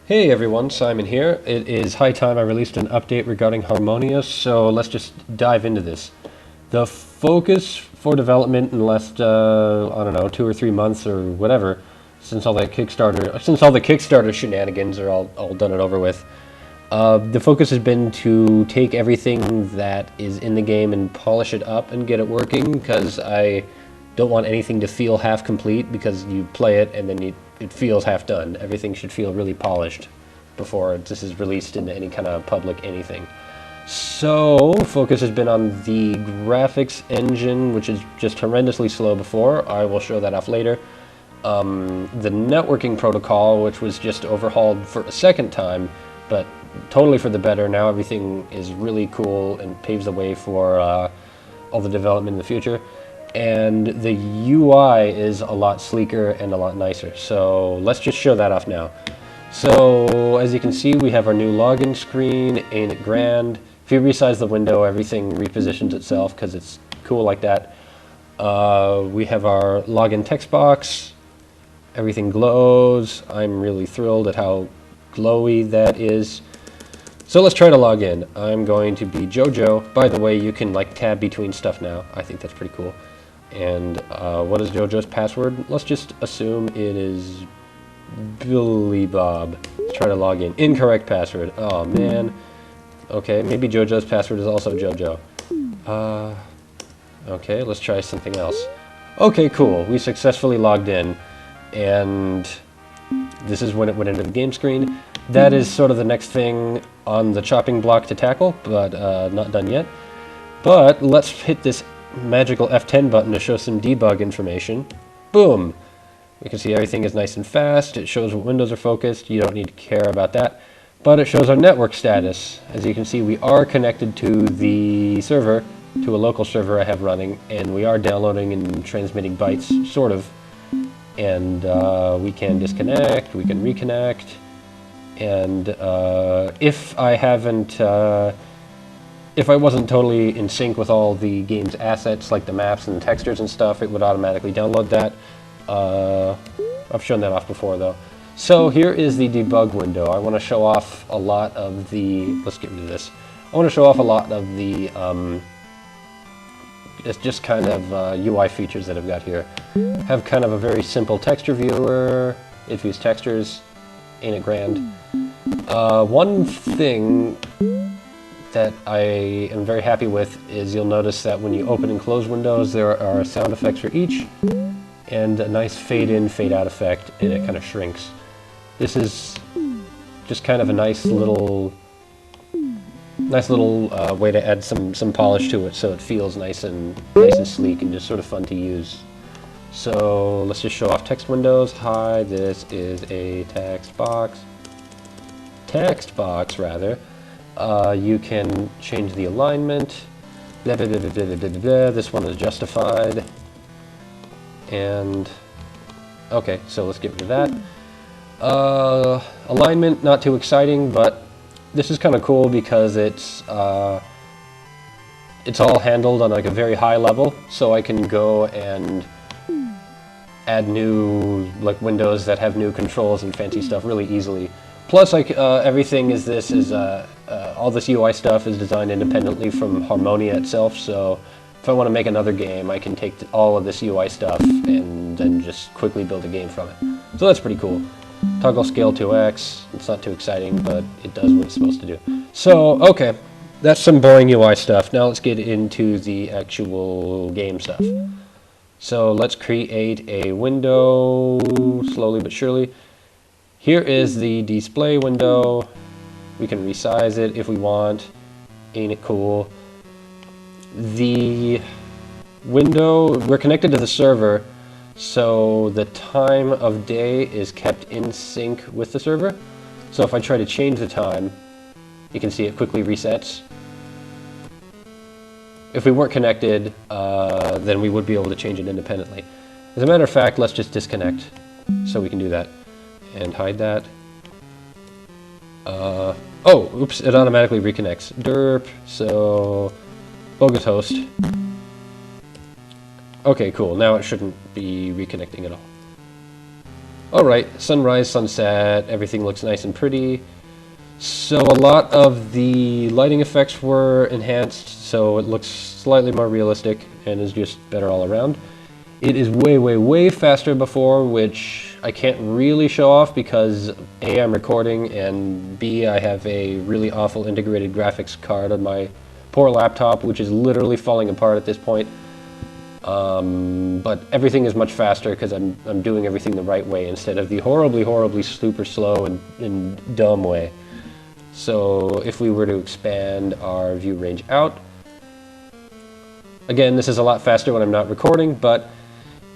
Hey everyone, Simon here. It is high time I released an update regarding Harmonia, so let's just dive into this. The focus for development in the last, I don't know, 2 or 3 months or whatever, since all the Kickstarter shenanigans are all done and over with, the focus has been to take everything that is in the game and polish it up and get it working, because I don't want anything to feel half complete, because you play it and then it feels half done. Everything should feel really polished before this is released into any kind of public anything. So, focus has been on the graphics engine, which is just horrendously slow before. I will show that off later. The networking protocol, which was just overhauled for a second time, but totally for the better. Now everything is really cool and paves the way for all the development in the future. And the UI is a lot sleeker and a lot nicer. So let's just show that off now. So as you can see, we have our new login screen. Ain't it grand? If you resize the window, everything repositions itself because it's cool like that. We have our login text box. Everything glows. I'm really thrilled at how glowy that is. So let's try to log in. I'm going to be Jojo. By the way, you can like tab between stuff now. I think that's pretty cool. And what is Jojo's password? Let's just assume it is Billy Bob. Let's try to log in. Incorrect password. Oh man. Okay, maybe Jojo's password is also Jojo. Okay, let's try something else. Okay, cool. We successfully logged in, and this is when it went into the game screen. That is sort of the next thing on the chopping block to tackle, but not done yet. But let's hit this magical F10 button to show some debug information. Boom! We can see everything is nice and fast. It shows what windows are focused. You don't need to care about that. But it shows our network status. As you can see, we are connected to the server, to a local server I have running, and we are downloading and transmitting bytes, sort of. And we can disconnect, we can reconnect, and if I wasn't totally in sync with all the game's assets, like the maps and the textures and stuff, it would automatically download that. I've shown that off before, though. So here is the debug window. I want to show off a lot of the... Let's get rid of this. I want to show off a lot of the... it's just kind of UI features that I've got here. Have kind of a very simple texture viewer. It views textures. Ain't it grand? One thing that I am very happy with is you'll notice that when you open and close windows, there are sound effects for each, and a nice fade in, fade out effect, and it kind of shrinks. This is just kind of a nice little way to add some polish to it, so it feels nice and sleek and just sort of fun to use. So let's just show off text windows. Hi, this is a text box. Text box, rather. You can change the alignment. Blah, blah, blah, blah, blah, blah, blah. This one is justified. And okay, so let's get rid of that. Alignment, not too exciting, but this is kind of cool because it's all handled on like a very high level, so I can go and add new like windows that have new controls and fancy stuff really easily. Plus, like everything all this UI stuff is designed independently from Harmonia itself. So if I want to make another game, I can take all of this UI stuff and then just quickly build a game from it. So that's pretty cool. Toggle scale to X. It's not too exciting, but it does what it's supposed to do. So okay, that's some boring UI stuff. Now let's get into the actual game stuff. So let's create a window slowly but surely. Here is the display window. We can resize it if we want. Ain't it cool? The window, we're connected to the server, so the time of day is kept in sync with the server. So if I try to change the time, you can see it quickly resets. If we weren't connected, then we would be able to change it independently. As a matter of fact, let's just disconnect so we can do that. And hide that. Oh, oops, it automatically reconnects. Derp, so bogus host. Okay, cool. Now it shouldn't be reconnecting at all. Alright, sunrise, sunset, everything looks nice and pretty. So a lot of the lighting effects were enhanced, so it looks slightly more realistic and is just better all around. It is way, way, way faster before, which I can't really show off because A, I'm recording, and B, I have a really awful integrated graphics card on my poor laptop, which is literally falling apart at this point. But everything is much faster because I'm doing everything the right way instead of the horribly, horribly super slow and dumb way. So if we were to expand our view range out, again, this is a lot faster when I'm not recording, but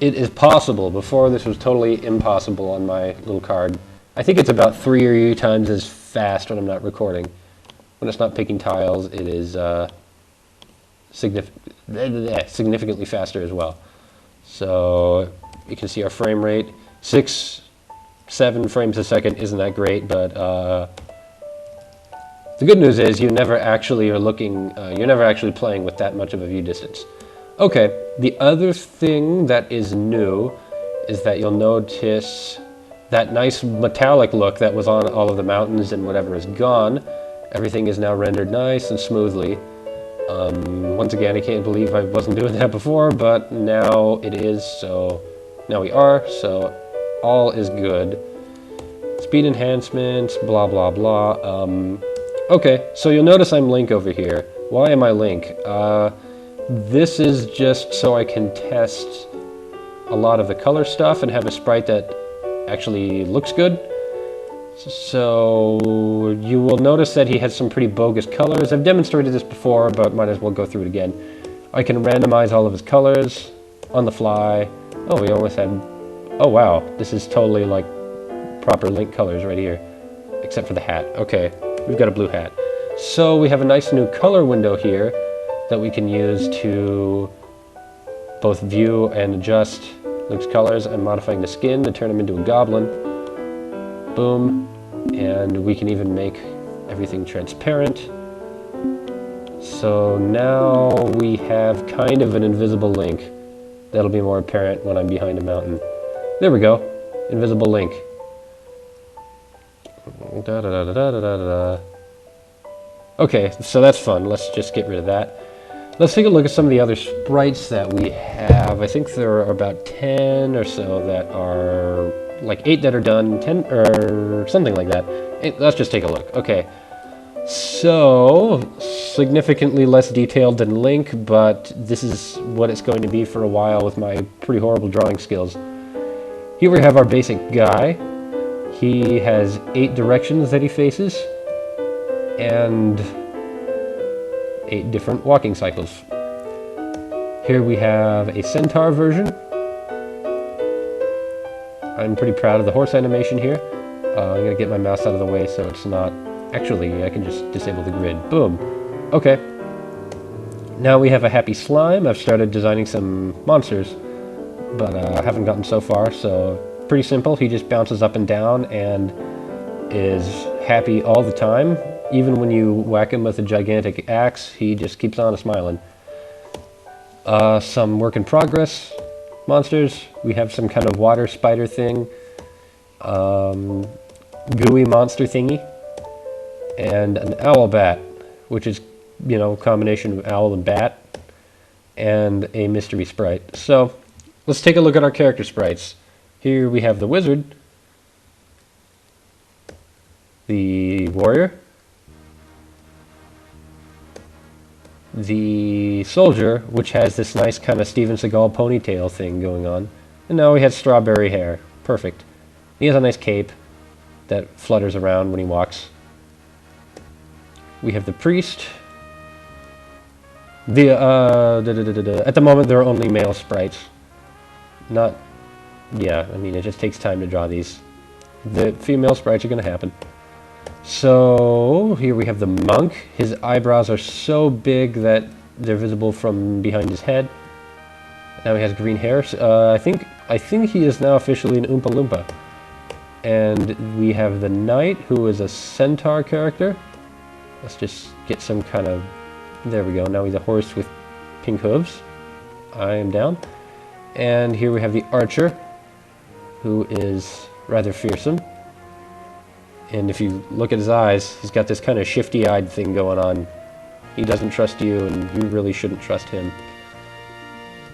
it is possible. Before, this was totally impossible on my little card. I think it's about 3 times as fast when I'm not recording. When it's not picking tiles, it is significantly faster as well. So you can see our frame rate. 6, 7 frames a second isn't that great, but the good news is you never actually are looking, you're never actually playing with that much of a view distance. Okay, the other thing that is new is that you'll notice that nice metallic look that was on all of the mountains and whatever is gone. Everything is now rendered nice and smoothly. Once again, I can't believe I wasn't doing that before, but now it is, so now we are, so all is good. Speed enhancements, blah, blah, blah. Okay, so you'll notice I'm Link over here. Why am I Link? This is just so I can test a lot of the color stuff and have a sprite that actually looks good. So you will notice that he has some pretty bogus colors. I've demonstrated this before, but might as well go through it again. I can randomize all of his colors on the fly. Oh, we almost had... Oh, wow. This is totally like proper Link colors right here, except for the hat. Okay, we've got a blue hat. So we have a nice new color window here that we can use to both view and adjust Link's colors. I'm modifying the skin to turn him into a goblin. Boom. And we can even make everything transparent. So now we have kind of an invisible Link. That'll be more apparent when I'm behind a mountain. There we go. Invisible Link. Da, da, da, da, da, da, da. Okay, so that's fun. Let's just get rid of that. Let's take a look at some of the other sprites that we have. I think there are about 10 or so that are, like 8 that are done, 10 or something like that. Let's just take a look. Okay, so significantly less detailed than Link, but this is what it's going to be for a while with my pretty horrible drawing skills. Here we have our basic guy. He has 8 directions that he faces, and 8 different walking cycles. Here we have a centaur version. I'm pretty proud of the horse animation here. I'm going to get my mouse out of the way so it's not... Actually, I can just disable the grid. Boom. Okay. Now we have a happy slime. I've started designing some monsters, but I haven't gotten so far, so pretty simple. He just bounces up and down and is happy all the time. Even when you whack him with a gigantic axe, he just keeps on smiling. Some work in progress monsters. We have some kind of water spider thing, gooey monster thingy, and an owl bat, which is, you know, a combination of owl and bat, and a mystery sprite. So let's take a look at our character sprites. Here we have the wizard, the warrior, the soldier, which has this nice kind of Steven Seagal ponytail thing going on. And now he has strawberry hair. Perfect. He has a nice cape that flutters around when he walks. We have the priest. At the moment, there are only male sprites. Not... Yeah, I mean, it just takes time to draw these. The female sprites are going to happen. So, here we have the monk. His eyebrows are so big that they're visible from behind his head. Now he has green hair. I think he is now officially an Oompa Loompa. And we have the knight, who is a centaur character. Let's just get some kind of... There we go. Now he's a horse with pink hooves. I am down. And here we have the archer, who is rather fearsome. And if you look at his eyes, he's got this kind of shifty-eyed thing going on. He doesn't trust you, and you really shouldn't trust him.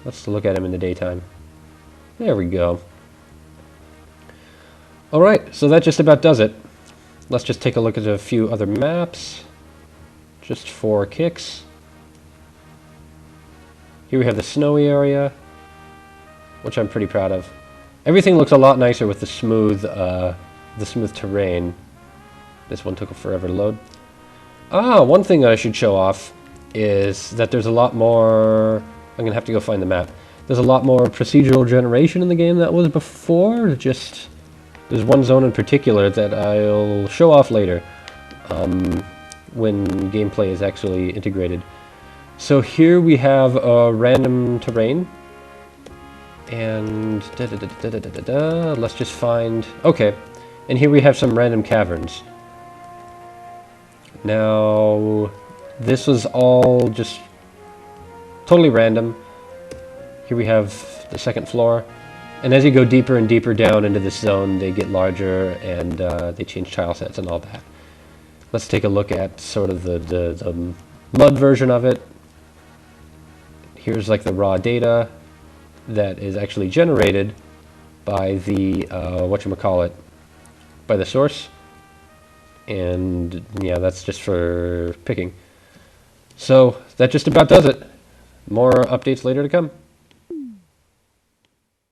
Let's look at him in the daytime. There we go. Alright, so that just about does it. Let's just take a look at a few other maps, just for kicks. Here we have the snowy area, which I'm pretty proud of. Everything looks a lot nicer with the smooth terrain. This one took forever to load. One thing I should show off is that there's a lot more... I'm going to have to go find the map. There's a lot more procedural generation in the game that was before. There's one zone in particular that I'll show off later when gameplay is actually integrated. So here we have random terrain. And let's just find... Okay. And here we have some random caverns. Now, this was all just totally random. Here we have the second floor. And as you go deeper and deeper down into this zone, they get larger and they change tile sets and all that. Let's take a look at sort of the mud version of it. Here's like the raw data that is actually generated by the, whatchamacallit, by the source. And yeah, that's just for picking. So that just about does it. More updates later to come.